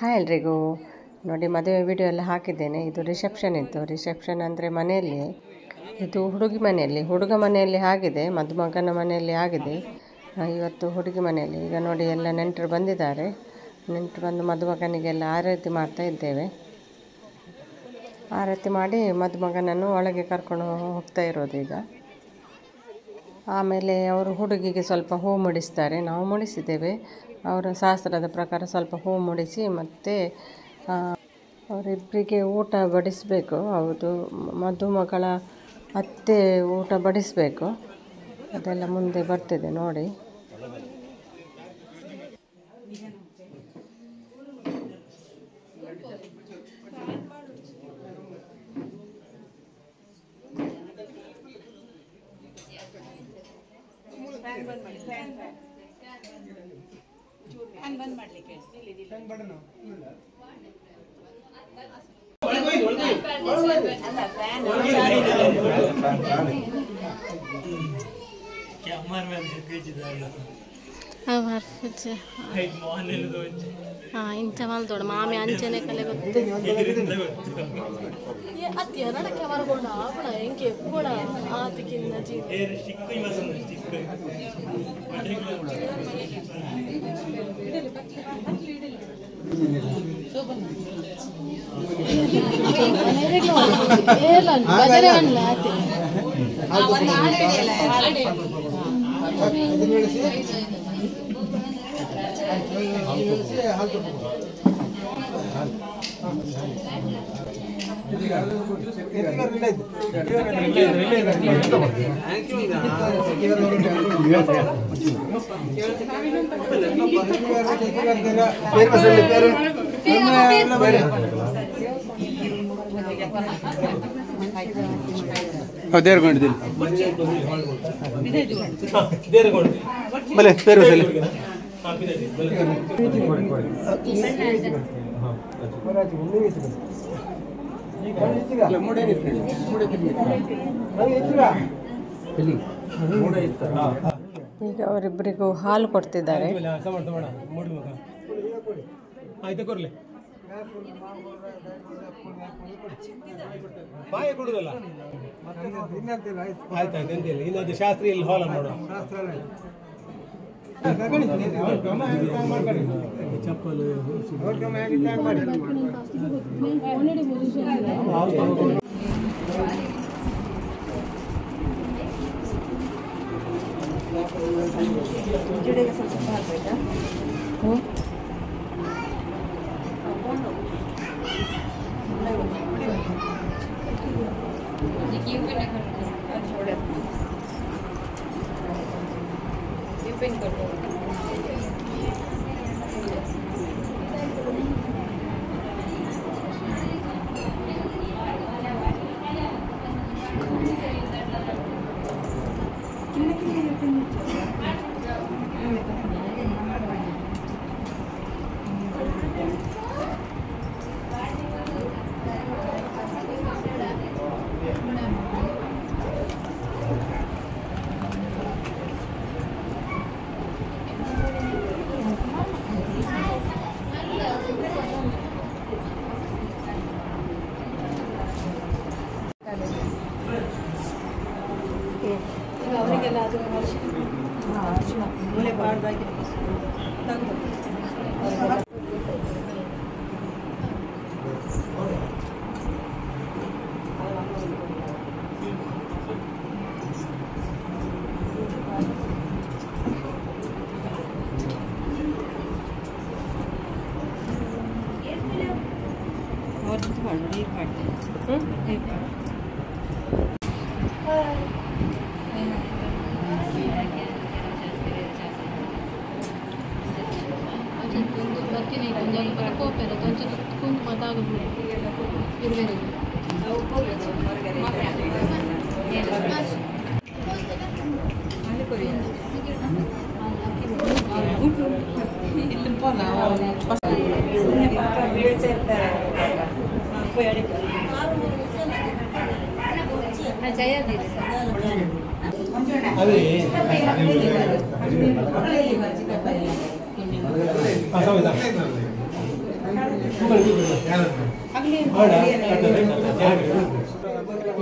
Hi ಎಲ್ರಿಗೂ. ನೋಡಿ, ಮದುವೆ ವಿಡಿಯೋ ಎಲ್ಲ ಹಾಕಿದ್ದೇನೆ. ಇದು ರಿಸೆಪ್ಷನ್ ಇತ್ತು. ರಿಸೆಪ್ಷನ್ ಅಂದರೆ ಮನೆಯಲ್ಲಿ, ಇದು ಹುಡುಗಿ ಮನೆಯಲ್ಲಿ, ಹುಡುಗ ಮನೆಯಲ್ಲಿ ಆಗಿದೆ, ಮದುಮಗನ ಮನೆಯಲ್ಲಿ ಆಗಿದೆ. ಇವತ್ತು ಹುಡುಗಿ ಮನೆಯಲ್ಲಿ. ಈಗ ನೋಡಿ, ಎಲ್ಲ ನೆಂಟರು ಬಂದಿದ್ದಾರೆ. ನೆಂಟರು ಬಂದು ಮದುಮಗನಿಗೆಲ್ಲ ಆರತಿ ಮಾಡ್ತಾ ಇದ್ದೇವೆ. ಆರತಿ ಮಾಡಿ ಮದುಮಗನನ್ನು ಒಳಗೆ ಕರ್ಕೊಂಡು ಹೋಗ್ತಾ ಇರೋದು ಈಗ. ಆಮೇಲೆ ಅವರು ಹುಡುಗಿಗೆ ಸ್ವಲ್ಪ ಹೂ ಮುಡಿಸ್ತಾರೆ. ನಾವು ಮುಡಿಸಿದ್ದೇವೆ. ಅವರ ಶಾಸ್ತ್ರದ ಪ್ರಕಾರ ಸ್ವಲ್ಪ ಹೂ ಮುಡಿಸಿ ಮತ್ತು ಅವರಿಬ್ಬರಿಗೆ ಊಟ ಬಡಿಸಬೇಕು. ಹೌದು, ಮದುಮಗಳ ಅತ್ತೆ ಊಟ ಬಡಿಸಬೇಕು. ಅದೆಲ್ಲ ಮುಂದೆ ಬರ್ತಿದೆ ನೋಡಿ. ಇಂಥ ಮಲ್ದೋಡ ಮಾಮಿ ಅಂಚನೆ ಕಲೆ ಗೊತ್ತು ಅತಿ ನಡಕ್ಕೆ ಮರಗೊಂಡ ಆಪಣ ಹೆಂಗೆ ಕೂಡ ಆತಿಕಿನ್ನ ಈಗ ಅವರಿಬ್ಬರಿಗೂ ಹಾಲು ಕೊಡ್ತಿದ್ದಾರೆ. ಇನ್ನೊಂದು ಶಾಸ್ತ್ರೀಯಲ್ಲಿ ಹಾಲ ಮಾಡೋ ಚಪ್ಪಲು ಅವರಿಗೆಲ್ಲ ಅದು ಮೂಲೆ ಬಾರ್ದಾಗಿ Poi ಅದೇ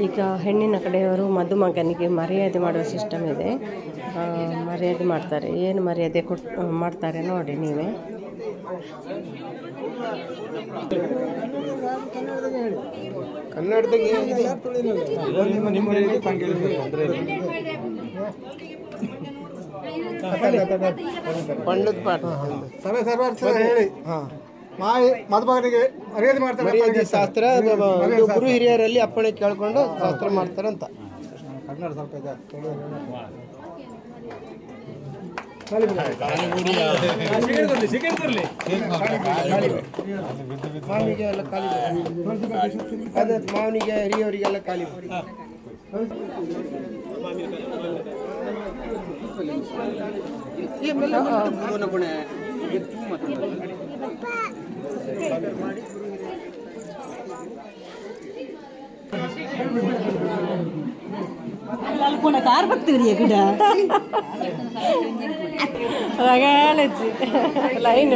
ಈಗ ಹೆಣ್ಣಿನ ಕಡೆಯವರು ಮದುಮಗನಿಗೆ ಮರ್ಯಾದೆ ಮಾಡುವ ಸಿಸ್ಟಮ್ ಇದೆ. ಮರ್ಯಾದೆ ಮಾಡ್ತಾರೆ. ಏನು ಮರ್ಯಾದೆ ಮಾಡ್ತಾರೆ ನೋಡಿ ನೀವೇ. ಕನ್ನಡದಾಗ ಪಂಡದ ಪಾಠ ಹೇಳಿ ಮದುಮಗನಿಗೆ ಮರ್ಯಾದೆ ಮಾಡ್ತಾರೆ. ಶಾಸ್ತ್ರ ಗುರು ಹಿರಿಯರಲ್ಲಿ ಅಪ್ಪಣೆ ಕೇಳ್ಕೊಂಡು ಶಾಸ್ತ್ರ ಮಾಡ್ತಾರಂತ. ಕನ್ನಡ ಸ್ವಲ್ಪ ಮಾವನಿಗೆ ಎಲ್ಲ ಖಾಲಿ ಅದೇ ಮಾವನಿಗೆ ಹಿರಿಯವರಿಗೆಲ್ಲ ಖಾಲಿ ಕಾರ್ ಬರ್ತೀವ್ರಿ ಗಿಡ ಲೈನ್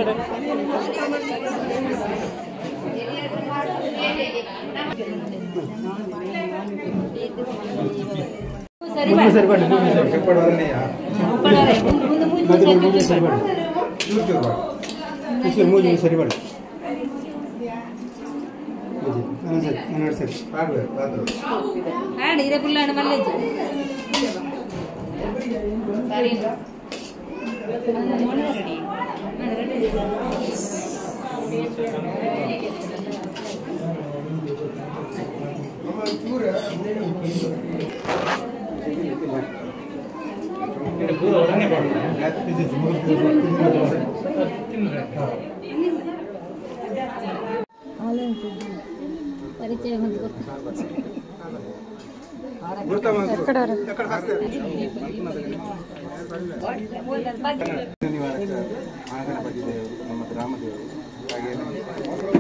ಮಹಾಗಣಪತಿ ದೇವರು ನಮ್ಮ ಗ್ರಾಮ ದೇವರು. ಹಾಗೆಯೇ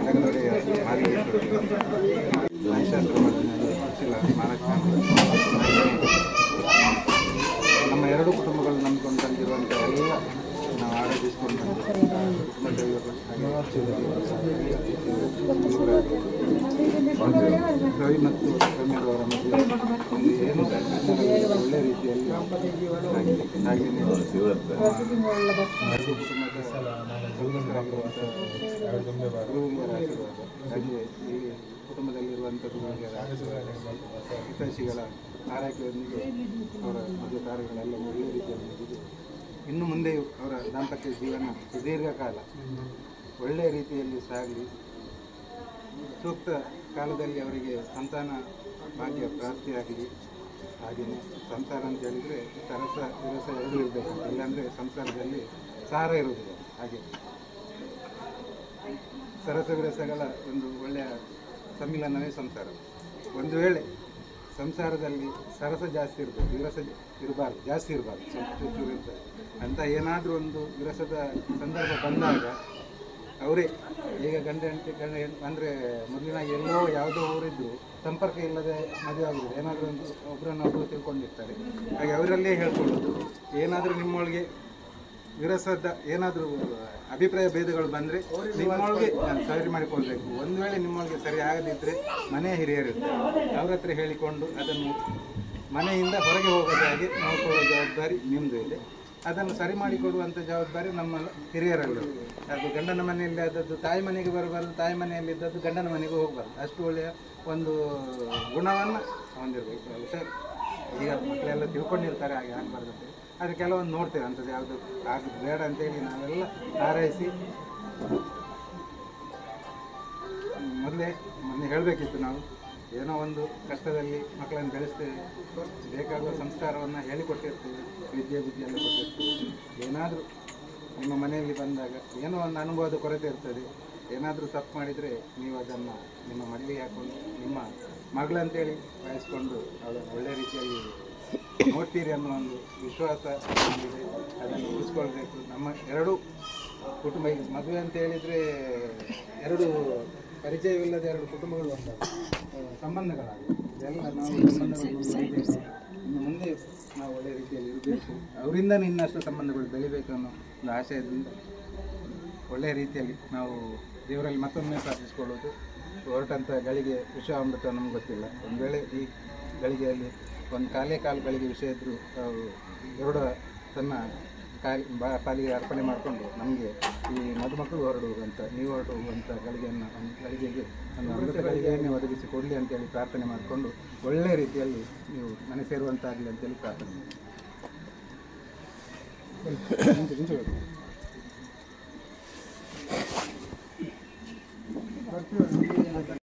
ನಗರದೊಡೆಯ ನಮ್ಮ ಎರಡು ಕುಟುಂಬಗಳು ನಂಬಿಕೊಂಡು ತಂದಿರುವಂಥ ಎಲ್ಲ ನಾವು ಆರಾಧಿಸಿಕೊಂಡು ರವಿ ಮತ್ತು ರಮ್ಯರವರ ಮದುವೆ ಏನು ಒಳ್ಳೆ ರೀತಿಯಲ್ಲಿ ಹಾಗೆಯೇ ಹಾಗೆಯೇ ಈ ಕುಟುಂಬದಲ್ಲಿರುವಂಥ ಹಿತೈಷಿಗಳ ಆರೈಕೆಯೊಂದಿಗೆ ಅವರ ಮದುವೆ ಕಾರ್ಯಗಳೆಲ್ಲ ಒಳ್ಳೆ ರೀತಿಯಲ್ಲಿ ಮುಗಿದು ಇನ್ನು ಮುಂದೆಯೂ ಅವರ ದಾಂಪತ್ಯ ಜೀವನ ಸುದೀರ್ಘಕಾಲ ಒಳ್ಳೆಯ ರೀತಿಯಲ್ಲಿ ಸಾಗಲಿ. ಸೂಕ್ತ ಕಾಲದಲ್ಲಿ ಅವರಿಗೆ ಸಂತಾನ ಭಾಗ್ಯ ಪ್ರಾಪ್ತಿಯಾಗಲಿ. ಹಾಗೆಯೇ ಸಂಸಾರ ಅಂತ ಹೇಳಿದರೆ ಸರಸ ವಿರಸ ಎರಡೂ ಇರಬೇಕು, ಇಲ್ಲಾಂದರೆ ಸಂಸಾರದಲ್ಲಿ ಸಾರ ಇರುವುದಿಲ್ಲ. ಹಾಗೆ ಸರಸ ವಿರಸಗಳ ಒಂದು ಒಳ್ಳೆಯ ಸಮ್ಮಿಲನವೇ ಸಂಸಾರ. ಒಂದು ವೇಳೆ ಸಂಸಾರದಲ್ಲಿ ಸರಸ ಜಾಸ್ತಿ ಇರಬೇಕು, ವಿರಸ ಇರಬಾರ್ದು, ಜಾಸ್ತಿ ಇರಬಾರ್ದು, ಸ್ವಲ್ಪ ಚೂರು ಇರ್ತದೆ ಅಂತ ಏನಾದರೂ ಒಂದು ವಿರಸದ ಸಂದರ್ಭ ಬಂದಾಗ ಅವರೇ ಈಗ ಗಂಡ ಅಂದರೆ ಮೊದಲಿನಾಗ ಎಲ್ಲೋ ಯಾವುದೋ ಊರಿದ್ದು ಸಂಪರ್ಕ ಇಲ್ಲದೆ ಮದುವೆ ಆಗಿದೆ, ಏನಾದರೂ ಒಂದು ಒಬ್ಬರನ್ನೊಬ್ಬರು ತಿಳ್ಕೊಂಡಿರ್ತಾರೆ. ಹಾಗೆ ಅವರಲ್ಲೇ ಹೇಳ್ಕೊಳ್ಳೋದು. ಏನಾದರೂ ನಿಮ್ಮೊಳಗೆ ವಿರಸದ ಏನಾದರೂ ಅಭಿಪ್ರಾಯ ಭೇದಗಳು ಬಂದರೆ ನಿಮ್ಮೊಳಗೆ ಸರಿ ಮಾಡಿಕೊಳ್ಬೇಕು. ಒಂದು ವೇಳೆ ನಿಮ್ಮೊಳಗೆ ಸರಿ ಆಗದಿದ್ದರೆ ಮನೆಯ ಹಿರಿಯರಿರ್ತಾರೆ, ಅವ್ರ ಹತ್ರ ಹೇಳಿಕೊಂಡು ಅದನ್ನು ಮನೆಯಿಂದ ಹೊರಗೆ ಹೋಗೋದ ಹಾಗೆ ನೋಡ್ಕೊಳ್ಳೋ ಜವಾಬ್ದಾರಿ ನಿಮ್ಮದು ಇದೆ. ಅದನ್ನು ಸರಿ ಮಾಡಿಕೊಡುವಂಥ ಜವಾಬ್ದಾರಿ ನಮ್ಮ ಹಿರಿಯರಲ್ಲ. ಅದು ಗಂಡನ ಮನೆಯಲ್ಲಿ ಆದದ್ದು ತಾಯಿ ಮನೆಗೆ ಬರಬಾರ್ದು, ತಾಯಿ ಮನೆಯಲ್ಲಿದ್ದದ್ದು ಗಂಡನ ಮನೆಗೆ ಹೋಗಬಾರ್ದು. ಅಷ್ಟು ಒಳ್ಳೆಯ ಒಂದು ಗುಣವನ್ನು ಹೊಂದಿರಬೇಕು. ಹುಷಾರು. ಈಗ ಮಕ್ಕಳೆಲ್ಲ ತಿಳ್ಕೊಂಡಿರ್ತಾರೆ ಹಾಗೆ ಆಗಬಾರ್ದು ಅಂತೇಳಿ, ಆದರೆ ಕೆಲವೊಂದು ನೋಡ್ತೇವೆ ಅಂಥದ್ದು ಯಾವುದು ಆಗೋದು ಬೇಡ ಅಂತೇಳಿ ನಾವೆಲ್ಲ ಹಾರೈಸಿ ಮೊದಲೇ ಹೇಳಬೇಕಿತ್ತು. ನಾವು ಏನೋ ಒಂದು ಕಷ್ಟದಲ್ಲಿ ಮಕ್ಕಳನ್ನು ಬೆಳೆಸ್ತೇವೆ, ಬೇಕಾಗುವ ಸಂಸ್ಕಾರವನ್ನು ಹೇಳಿಕೊಟ್ಟಿರ್ತೀವಿ, ವಿದ್ಯೆ ಬುದ್ಧಿಯೆಲ್ಲ ಕೊಟ್ಟಿರ್ತೀವಿ. ಏನಾದರೂ ನಿಮ್ಮ ಮನೆಯಲ್ಲಿ ಬಂದಾಗ ಏನೋ ಒಂದು ಅನುಭವದ ಕೊರತೆ ಇರ್ತದೆ. ಏನಾದರೂ ತಪ್ಪು ಮಾಡಿದರೆ ನೀವು ಅದನ್ನು ನಿಮ್ಮ ಮನೆಗೆ ಹಾಕ್ಕೊಂಡು ನಿಮ್ಮ ಮಗಳಂತೇಳಿ ಬಯಸ್ಕೊಂಡು ಅವಳು ಒಳ್ಳೆಯ ರೀತಿಯಲ್ಲಿ ನೋಡ್ತೀರಿ ಅನ್ನೋ ಒಂದು ವಿಶ್ವಾಸ ಇದೆ. ಅದನ್ನು ಉಳಿಸ್ಕೊಳ್ಬೇಕು. ನಮ್ಮ ಎರಡೂ ಕುಟುಂಬ, ಮದುವೆ ಅಂತ ಹೇಳಿದರೆ ಎರಡು ಪರಿಚಯವಿಲ್ಲದ ಎರಡು ಕುಟುಂಬಗಳು ಬಂದಾಗ ಸಂಬಂಧಗಳಾಗಿವೆ. ಇದೆಲ್ಲ ನಾವು ಇನ್ನು ಮುಂದೆ ನಾವು ಒಳ್ಳೆಯ ರೀತಿಯಲ್ಲಿ ಇರಬೇಕು, ಅವರಿಂದ ಇನ್ನಷ್ಟು ಸಂಬಂಧಗಳು ಬೆಳಿಬೇಕು ಅನ್ನೋ ಒಂದು ಆಶಯದಿಂದ ಒಳ್ಳೆಯ ರೀತಿಯಲ್ಲಿ ನಾವು ದೇವರಲ್ಲಿ ಮತ್ತೊಮ್ಮೆ ಪ್ರಾರ್ಥಿಸಿಕೊಳ್ಳೋದು. ಹೊರಟಂಥ ಗಳಿಗೆ ವಿಷಾಮೃತ ನಮ್ಗೆ ಗೊತ್ತಿಲ್ಲ, ಒಂದು ವೇಳೆ ಈ ಗಳಿಗೆಯಲ್ಲಿ ಒಂದು ಕಾಲು ಗಳಿಗೆ ವಿಷಯ ಇದ್ದರೂ ಗರುಡ ತನ್ನ ಪಾಲಿಗೆ ಅರ್ಪಣೆ ಮಾಡಿಕೊಂಡು ನಮಗೆ ಈ ಮದುಮಕ್ಕಳು ಹೊರಡುವಂಥ ನೀವು ಹೊರಡುವಂಥ ಗಳಿಗೆಯನ್ನು ಒಂದು ಗಳಿಗೆಗೆ ಒಂದು ಅಮೃತ ಗಳಿಗೆಯನ್ನೇ ಒದಗಿಸಿ ಕೊಡಲಿ ಅಂತೇಳಿ ಪ್ರಾರ್ಥನೆ ಮಾಡಿಕೊಂಡು ಒಳ್ಳೆಯ ರೀತಿಯಲ್ಲಿ ನೀವು ಮನೆ ಸೇರುವಂತಾಗಲಿ ಅಂತೇಳಿ ಪ್ರಾರ್ಥನೆ ಮಾಡಿ.